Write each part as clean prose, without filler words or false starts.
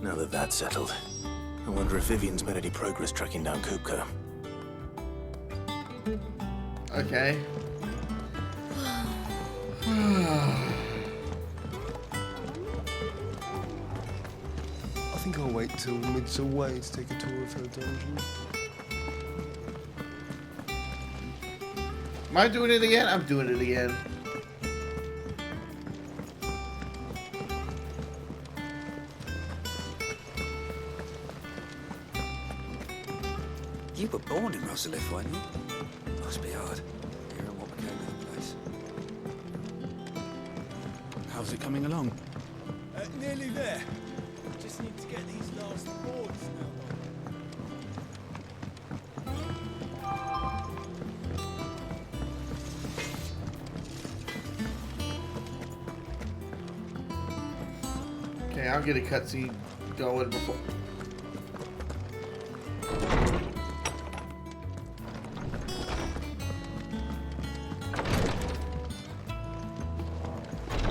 Now that that's settled, I wonder if Vivian's made any progress tracking down Kupka. Okay. I think I'll wait till Mid's away to take a tour of her dungeon. Am I doing it again? I'm doing it again. You were born in Rosalith, weren't you? Must be hard, hearing what became of the place. How's it coming along? Nearly there. Just need to get these last boards now. Okay, I'll get a cutscene going before.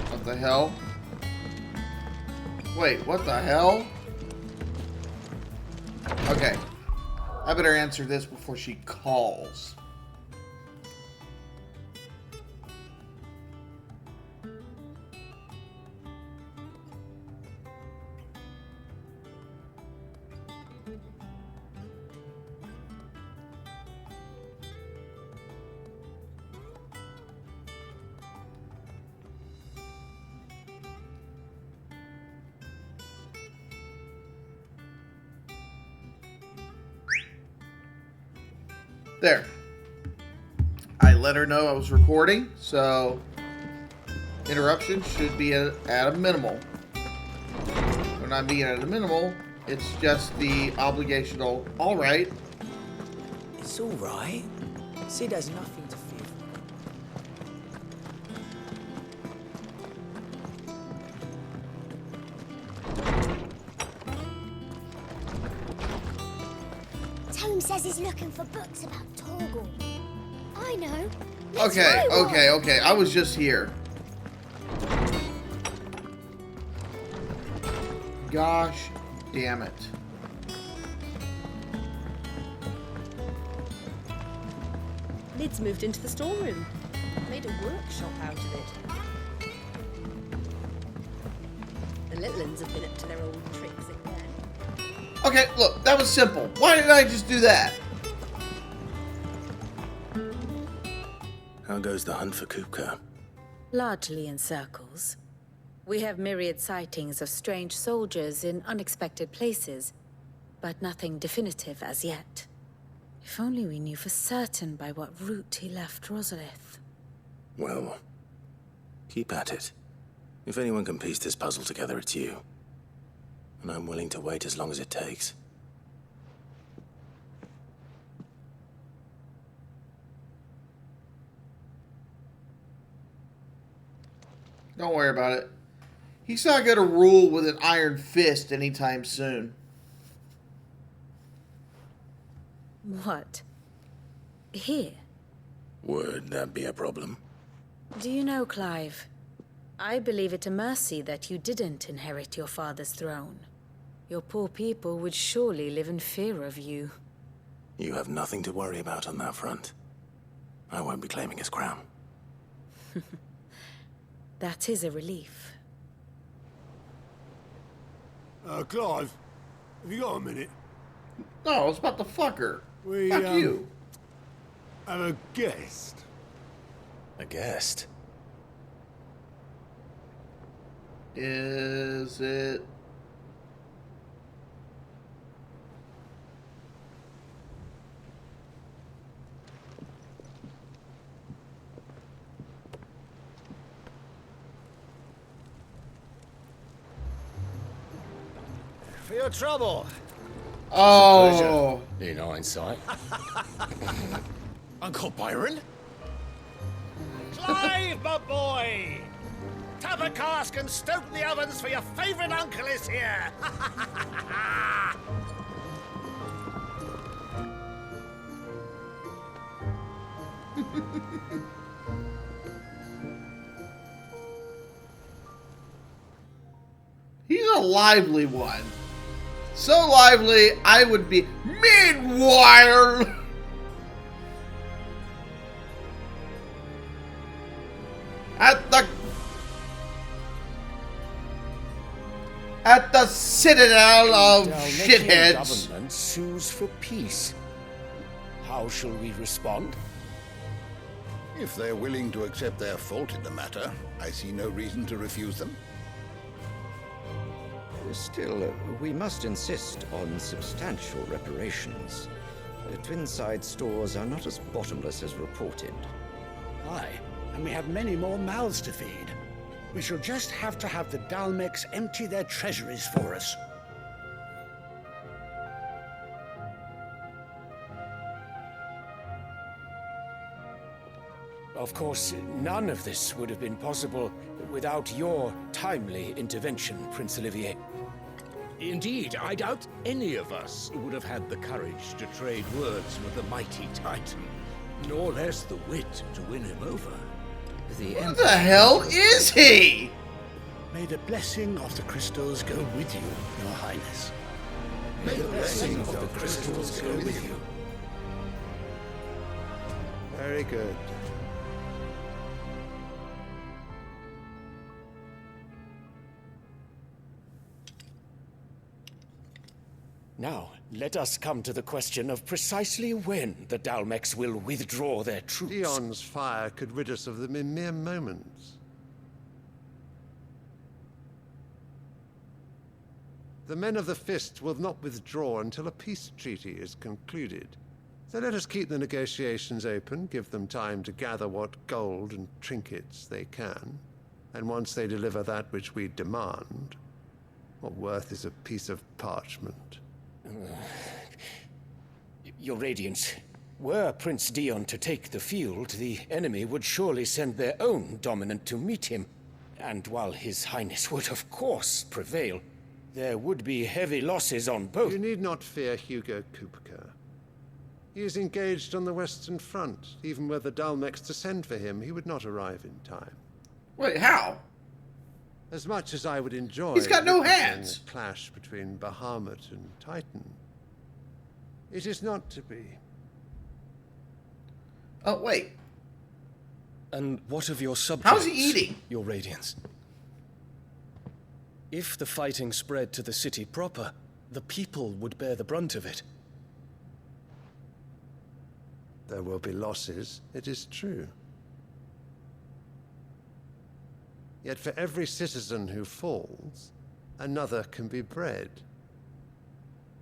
What the hell? Wait, what the hell? Okay. I better answer this before she calls. There. I let her know I was recording, so interruptions should be at a minimal. When I'm being at a minimal, it's just the obligational, alright. It's all right. Sid has nothing to fear. Tome says he's looking for books about Torgal. I know. Okay. I was just here. Gosh damn it. Lid's moved into the storeroom. Made a workshop out of it. The little uns have been up to their old tricks again. Okay, look, that was simple. Why didn't I just do that? How goes the hunt for Kupka? Largely in circles. We have myriad sightings of strange soldiers in unexpected places, but nothing definitive as yet. If only we knew for certain by what route he left Rosalith. Well, keep at it. If anyone can piece this puzzle together, it's you. And I'm willing to wait as long as it takes. Don't worry about it. He's not going to rule with an iron fist anytime soon. What? Here? Would that be a problem? Do you know, Clive? I believe it a mercy that you didn't inherit your father's throne. Your poor people would surely live in fear of you. You have nothing to worry about on that front. I won't be claiming his crown. That is a relief. Clive, have you got a minute? No, I was about to fuck her. We, Fuck you. Have a guest. A guest? Is it... For your trouble. Oh. In hindsight. Uncle Byron? Clive, my boy! Tap a cask and stoke the ovens for your favourite uncle is here! He's a lively one. so lively, I would be. Meanwhile, at the citadel of shitheads. Government sues for peace. How shall we respond? If they're willing to accept their fault in the matter, I see no reason to refuse them. Still, we must insist on substantial reparations. Twinside stores are not as bottomless as reported. Aye, and we have many more mouths to feed. We shall just have to have the Dalmex empty their treasuries for us. Of course, none of this would have been possible without your timely intervention, Prince Olivier. Indeed, I doubt any of us would have had the courage to trade words with the mighty Titan, nor less the wit to win him over. What the hell is he? May the blessing of the crystals go with you, Your Highness. May the blessing of the crystals go with you. Very good. Now, let us come to the question of precisely when the Dalmex will withdraw their troops. Dion's fire could rid us of them in mere moments. The men of the Fist will not withdraw until a peace treaty is concluded. So let us keep the negotiations open, give them time to gather what gold and trinkets they can. And once they deliver that which we demand, what worth is a piece of parchment? Your Radiance, were Prince Dion to take the field, the enemy would surely send their own dominant to meet him. And while His Highness would of course prevail, there would be heavy losses on both. You need not fear Hugo Kupka. He is engaged on the Western Front. Even were the Dalmex to send for him, he would not arrive in time. Wait, how? As much as I would enjoy... He's got no witnessing hands! a clash between Bahamut and Titan, it is not to be. Oh, wait. And what of your subjects? How's he eating? Your Radiance. If the fighting spread to the city proper, the people would bear the brunt of it. There will be losses, it is true. Yet for every citizen who falls, another can be bred.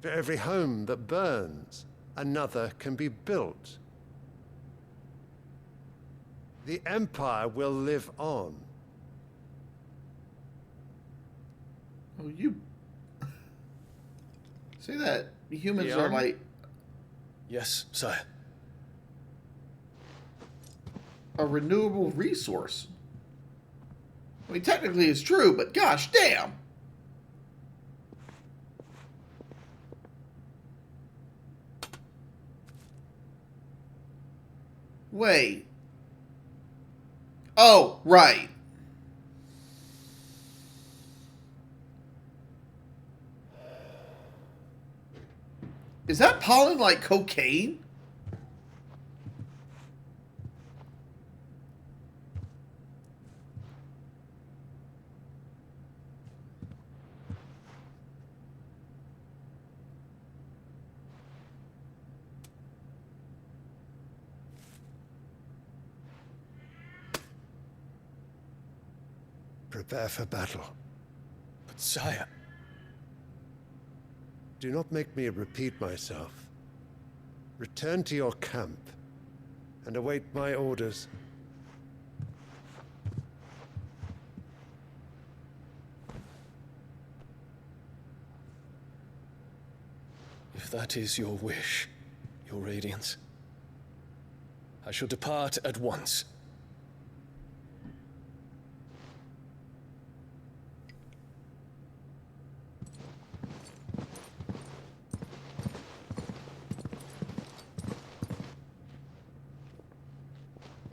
For every home that burns, another can be built. The Empire will live on. Oh, you... Say that humans Leon? are like... Yes, sire. a renewable resource. I mean, technically it's true, but gosh damn. Wait. Oh, right. Is that pollen like cocaine? Prepare for battle. But sire... Do not make me repeat myself. Return to your camp and await my orders. If that is your wish, your Radiance, I shall depart at once.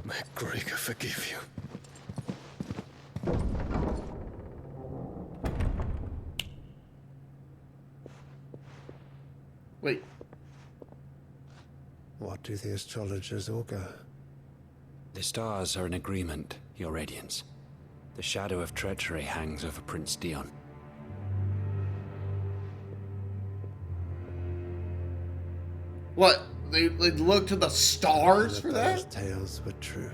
May Gregor forgive you. Wait. What do the astrologers augur? The stars are in agreement, Your Radiance. The shadow of treachery hangs over Prince Dion. What? They look to the stars for Those that? tales were true.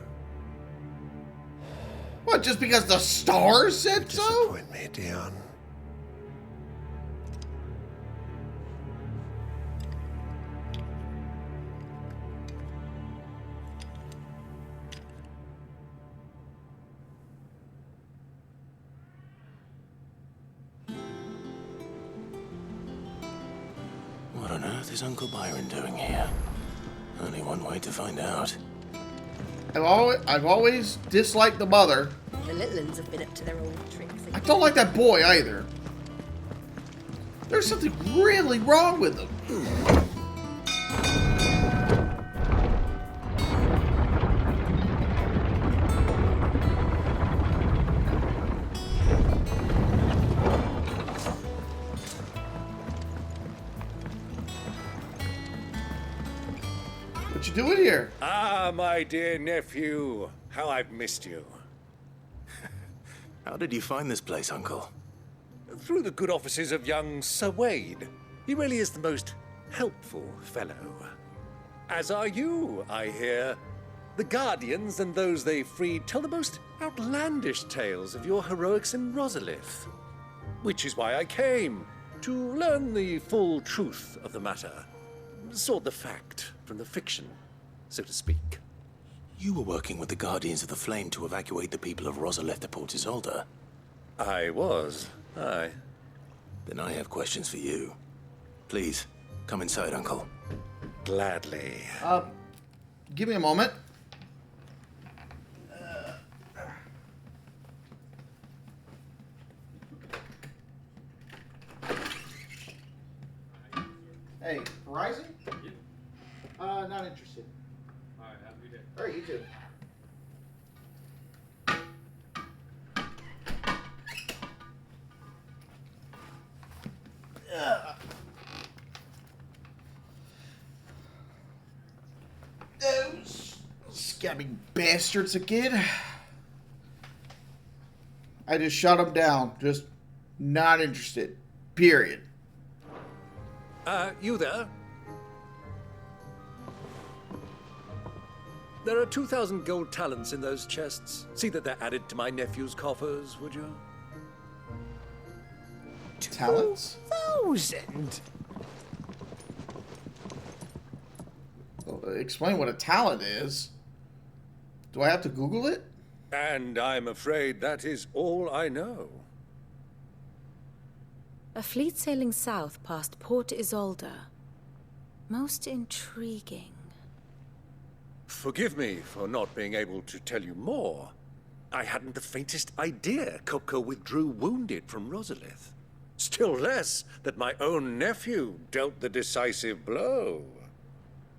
What, just because the stars said so? Disappoint me, Dion. What on earth is Uncle Byron doing here? Only one way to find out. I've always disliked the mother. The little ones have been up to their old tricks. I don't like that boy either. There's something really wrong with him. What you doing here? Ah, my dear nephew. How I've missed you. How did you find this place, Uncle? Through the good offices of young Sir Wade. He really is the most helpful fellow. As are you, I hear. The Guardians and those they freed tell the most outlandish tales of your heroics in Rosalith. Which is why I came, to learn the full truth of the matter. Sort the fact from the fiction, so to speak. You were working with the Guardians of the Flame to evacuate the people of Rosalith to Port Isolde. I was, aye. Then I have questions for you. Please, come inside, Uncle. Gladly. Give me a moment. Hey, Verizon? Not interested. Alright, have a good day. Alright, you too. Those scabby bastards again. I just shut them down. Just not interested. Period. You there? There are 2,000 gold talents in those chests. See that they're added to my nephew's coffers, would you? Talents? 2,000? Well, explain what a talent is. Do I have to Google it? And I'm afraid that is all I know. A fleet sailing south past Port Isolde. Most intriguing. Forgive me for not being able to tell you more. I hadn't the faintest idea Kopko withdrew wounded from Rosalith. Still less that my own nephew dealt the decisive blow.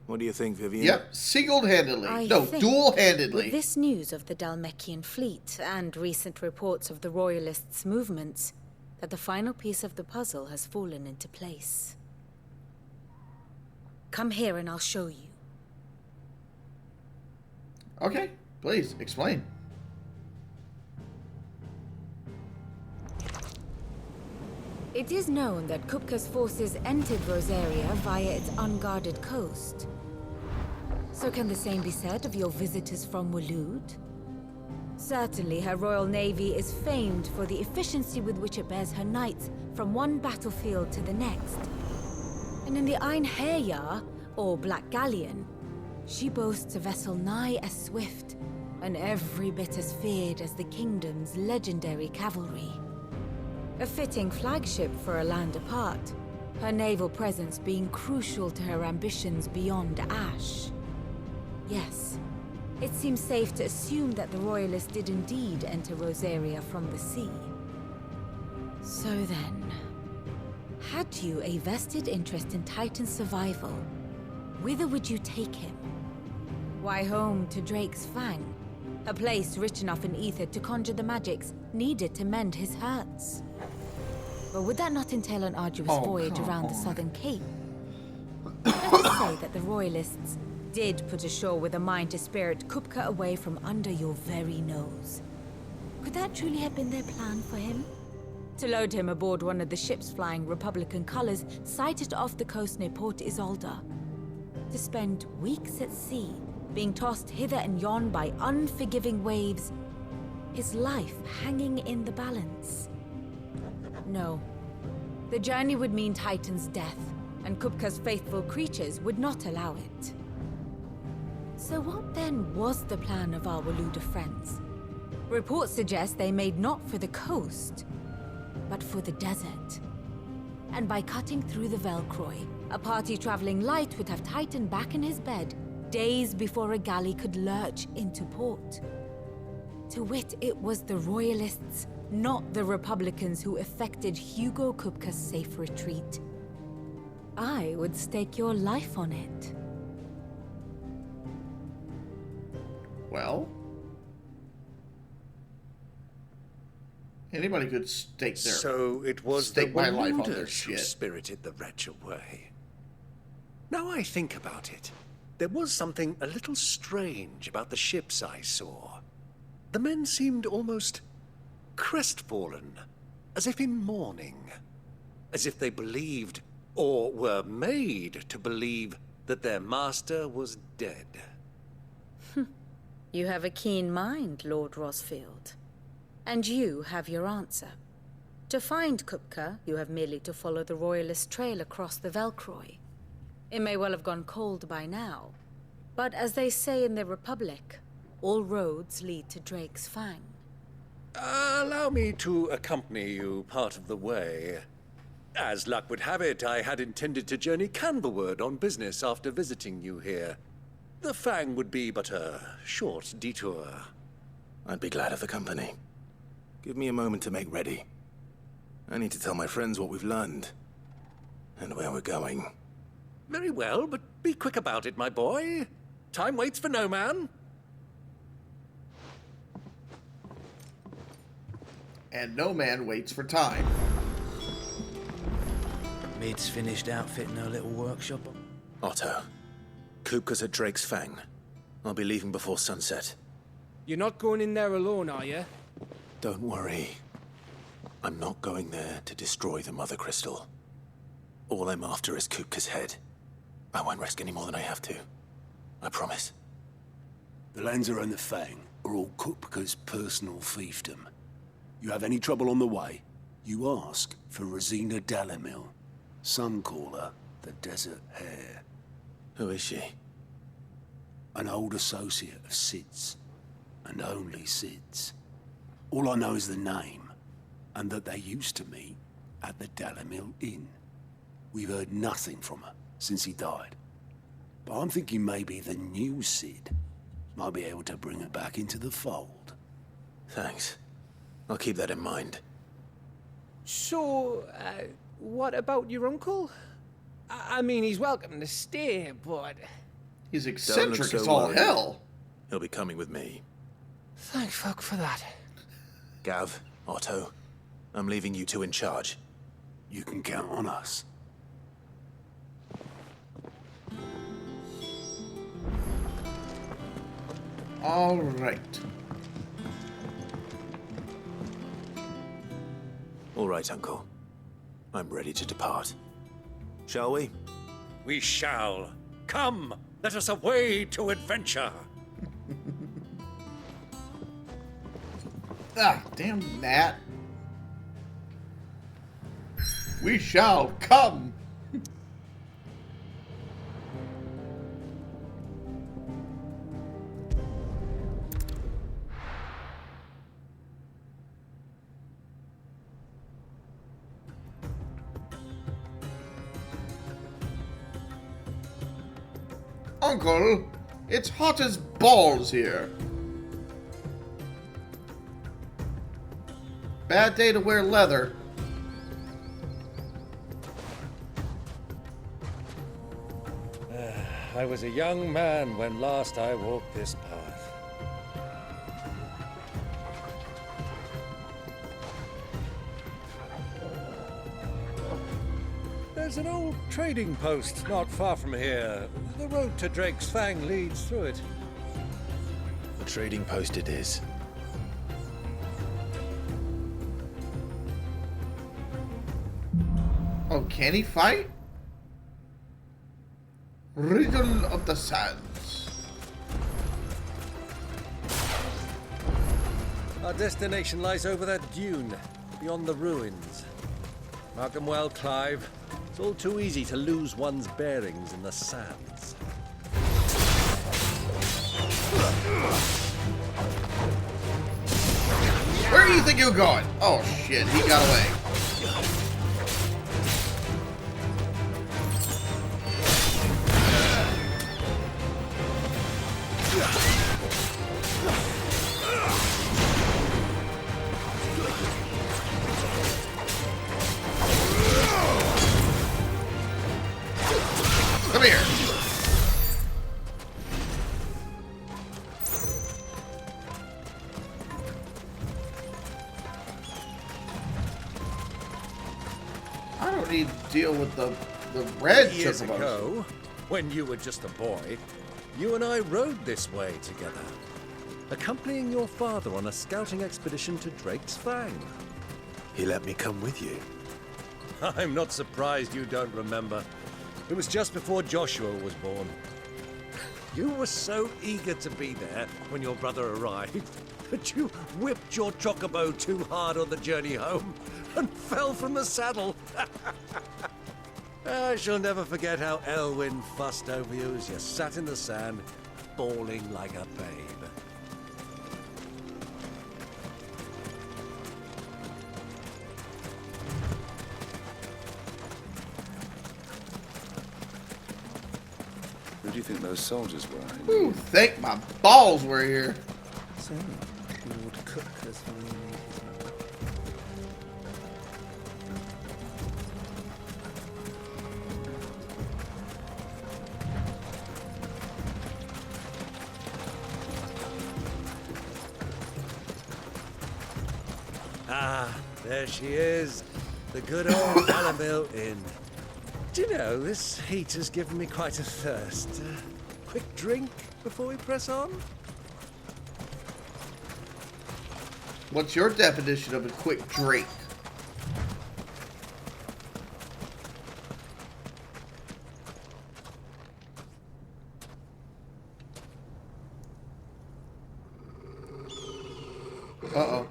What do you think, Vivian? Yep, single-handedly. I No, think dual-handedly. With this news of the Dalmekian fleet and recent reports of the Royalists' movements, that the final piece of the puzzle has fallen into place. Come here and I'll show you. Okay, please, explain. It is known that Kupka's forces entered Rosaria via its unguarded coast. So can the same be said of your visitors from Waloed? Certainly, her royal navy is famed for the efficiency with which it bears her knights from one battlefield to the next. And in the Einherjar, or Black Galleon, she boasts a vessel nigh as swift and every bit as feared as the kingdom's legendary cavalry. A fitting flagship for a land apart, her naval presence being crucial to her ambitions beyond Ash. Yes, it seems safe to assume that the Royalists did indeed enter Rosaria from the sea. So then, had you a vested interest in Titan's survival, whither would you take him? Why, home to Drake's Fang, a place rich enough in ether to conjure the magics needed to mend his hurts. But would that not entail an arduous voyage around the southern cape? say that the Royalists did put ashore with a mind to spirit Kupka away from under your very nose. Could that truly have been their plan for him? To load him aboard one of the ships flying Republican colors sighted off the coast near Port Isolde. To spend weeks at sea, being tossed hither and yon by unforgiving waves, his life hanging in the balance. No. The journey would mean Titan's death, and Kupka's faithful creatures would not allow it. So what then was the plan of our Waluda friends? Reports suggest they made not for the coast, but for the desert. And by cutting through the Velcroy, a party traveling light would have Titan back in his bed days before a galley could lurch into port. To wit, it was the Royalists, not the Republicans, who effected Hugo Kupka's safe retreat. I would stake your life on it. Well, anybody could stake their So it was the stake my life on their Waluders who shit. spirited the wretch away. Now I think about it, there was something a little strange about the ships I saw. The men seemed almost crestfallen, as if in mourning, as if they believed, or were made to believe, that their master was dead. You have a keen mind, Lord Rosfield. And you have your answer. To find Kupka, you have merely to follow the Royalist trail across the Velcroy. It may well have gone cold by now, but as they say in the Republic, all roads lead to Drake's Fang. Allow me to accompany you part of the way. As luck would have it, I had intended to journey Canberward on business after visiting you here. The Fang would be but a short detour. I'd be glad of the company. Give me a moment to make ready. I need to tell my friends what we've learned. And where we're going. Very well, but be quick about it, my boy. Time waits for no man. And no man waits for time. Mid's finished outfitting her little workshop. Otto, Kupka's at Drake's Fang. I'll be leaving before sunset. You're not going in there alone, are you? Don't worry. I'm not going there to destroy the Mother Crystal. All I'm after is Kupka's head. I won't risk any more than I have to. I promise. The Lanza and the Fang are all Kupka's personal fiefdom. You have any trouble on the way, you ask for Rosina Dalamil. Some call her the Desert Hare. Who is she? An old associate of Sid's, and only Sid's. All I know is the name, and that they used to meet at the Dalamil Inn. We've heard nothing from her since he died. But I'm thinking maybe the new Sid might be able to bring her back into the fold. Thanks. I'll keep that in mind. So, what about your uncle? I mean, he's welcome to stay, but... He's Don't eccentric look so as all worried. hell. He'll be coming with me. Thank fuck for that. Gav, Otto, I'm leaving you two in charge. You can count on us. All right. All right, Uncle. I'm ready to depart. Shall we? We shall. Come, let us away to adventure. Ah, damn Nat. We shall come. Uncle, it's hot as balls here. Bad day to wear leather. I was a young man when last I walked this path. There's an old trading post not far from here. The road to Drake's Fang leads through it. The trading post it is. Oh, can he fight? Riddle of the Sands. Our destination lies over that dune, beyond the ruins. Mark them well, Clive. It's all too easy to lose one's bearings in the sands. Where do you think you're going? Oh shit, he got away. Come here. I don't need to deal with the red Years chocobos. ago, when you were just a boy, you and I rode this way together, accompanying your father on a scouting expedition to Drake's Fang. He let me come with you. I'm not surprised you don't remember. It was just before Joshua was born. You were so eager to be there when your brother arrived that you whipped your chocobo too hard on the journey home and fell from the saddle. I shall never forget how Elwyn fussed over you as you sat in the sand, bawling like a babe. Who do you think those soldiers were? Ooh, thank my balls we're here. So, Lord Cook has finally made his mind. Ah, there she is. The good old Alamil Inn. Do you know, this heat has given me quite a thirst. Quick drink before we press on? What's your definition of a quick drink? Uh-oh.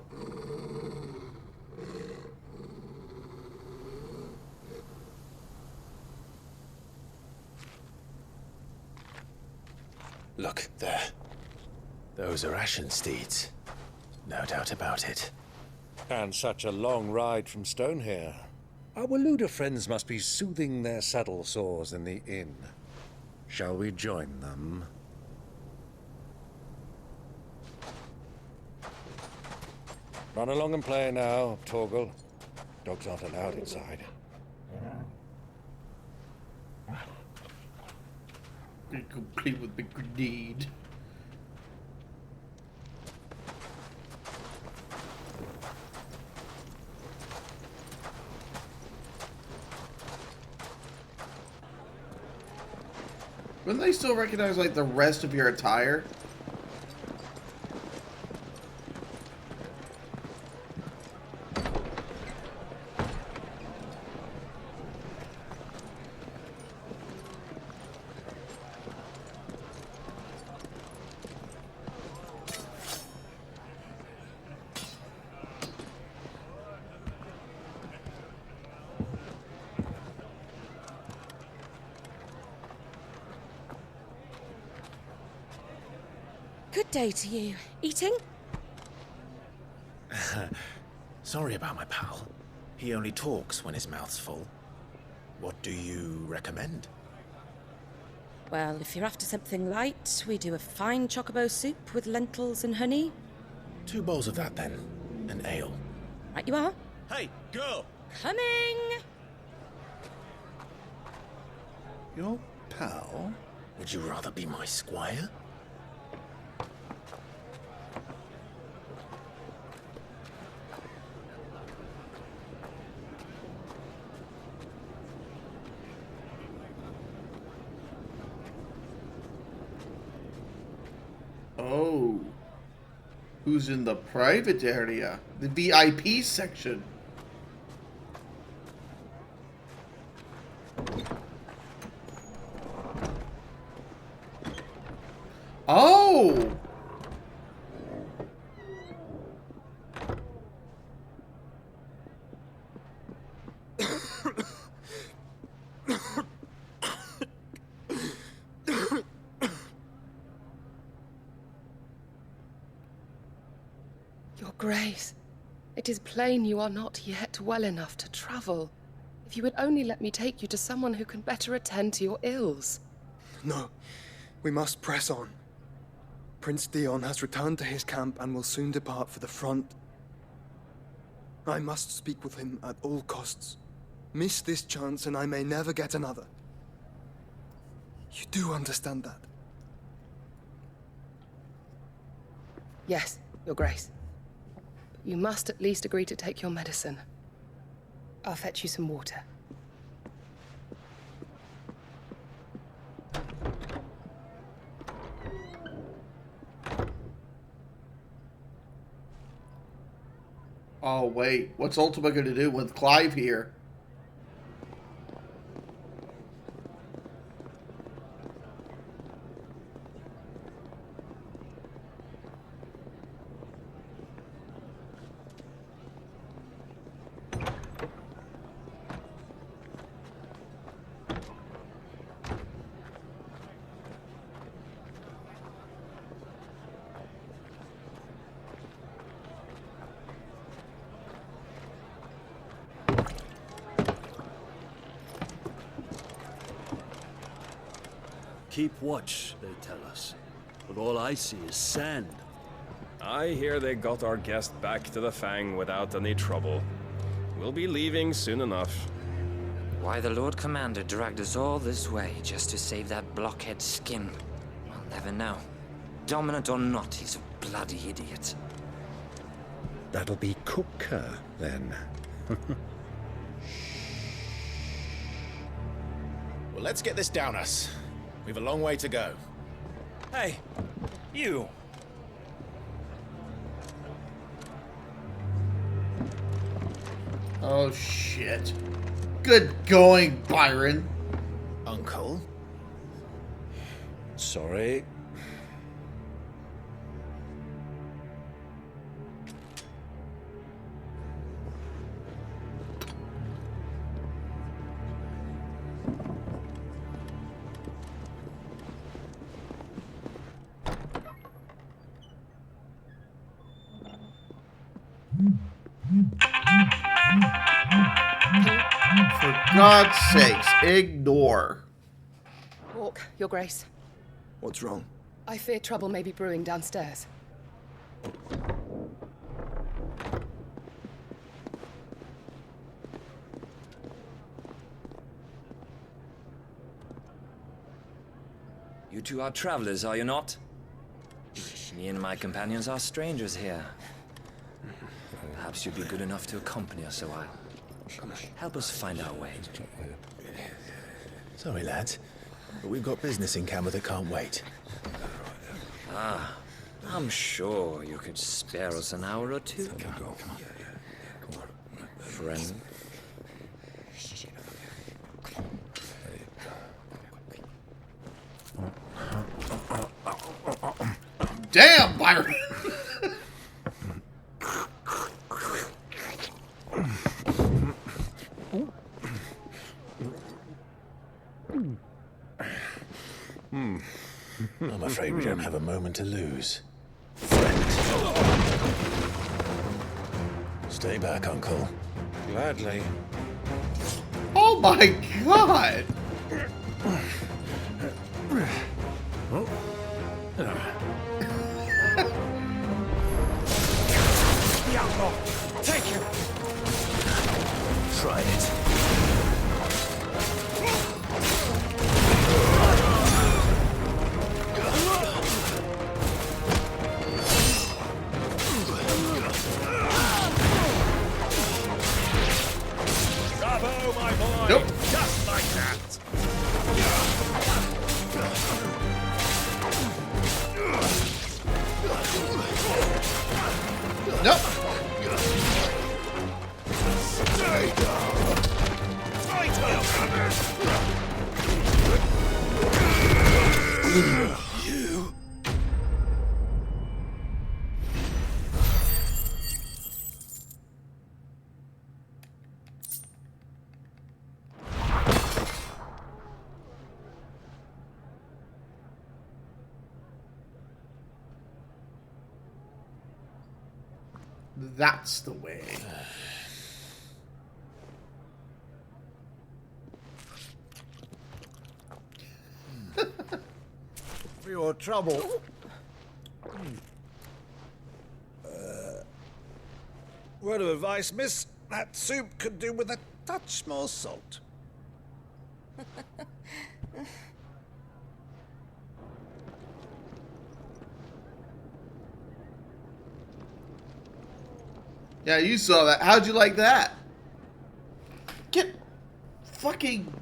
Look, there. Those are Ashen steeds. No doubt about it. And such a long ride from Stone here. Our Waluda friends must be soothing their saddle sores in the inn. Shall we join them? Run along and play now, Torgal. Dogs aren't allowed inside. Be complete with the grenade. Wouldn't they still recognize like the rest of your attire? Good day to you. Eating? Sorry about my pal. He only talks when his mouth's full. What do you recommend? Well, if you're after something light, we do a fine chocobo soup with lentils and honey. 2 bowls of that, then. An ale. Right you are. Hey, girl! Coming! Your pal? Would you rather be my squire? Oh. Who's in the private area? The VIP section. Oh! Your Grace, it is plain you are not yet well enough to travel. If you would only let me take you to someone who can better attend to your ills. No, we must press on. Prince Dion has returned to his camp and will soon depart for the front. I must speak with him at all costs. Miss this chance and I may never get another. You do understand that? Yes, Your Grace. But you must at least agree to take your medicine. I'll fetch you some water. Oh, wait. What's Ultima going to do with Clive here? Keep watch, they tell us. But all I see is sand. I hear they got our guest back to the Fang without any trouble. We'll be leaving soon enough. Why the Lord Commander dragged us all this way just to save that blockhead's skin, I'll never know. Dominant or not, he's a bloody idiot. That'll be Cooker, then. Well, let's get this down us. We've a long way to go. Hey, you. Oh, shit. Good going, Byron. Uncle? Sorry. For God's sakes, ignore. Walk, Your Grace. What's wrong? I fear trouble may be brewing downstairs. You two are travelers, are you not? Me and my companions are strangers here. Perhaps you'd be good enough to accompany us a while. Help us find our way. Sorry, lads, but we've got business in camera that can't wait. Ah, I'm sure you could spare us an hour or two. Friend. Damn, Byron! I'm afraid we don't have a moment to lose. Stay back, Uncle. Gladly. Oh my God! Take him! Try it. Bravo, my boy! Nope. Just like that! That's the way. For your trouble. Word of advice, miss. That soup could do with a touch more salt. Yeah, you saw that. How'd you like that? Get fucking...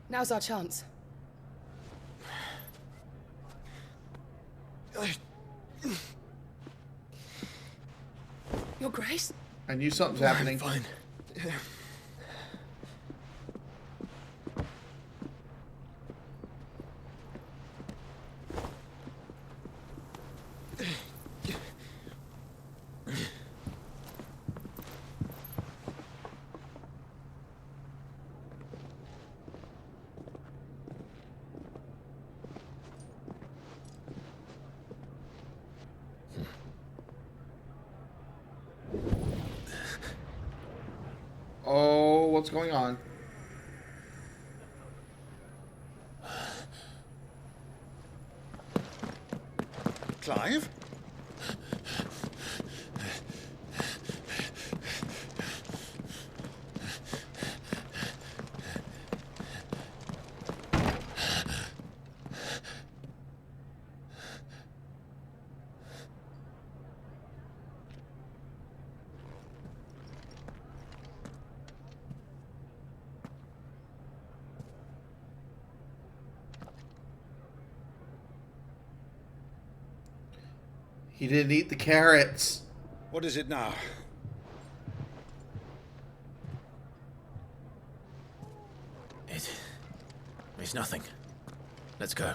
Now's our chance. Your Grace? I knew something's happening. Fine. Oh, what's going on? Clive? He didn't eat the carrots. What is it now? It's nothing. Let's go.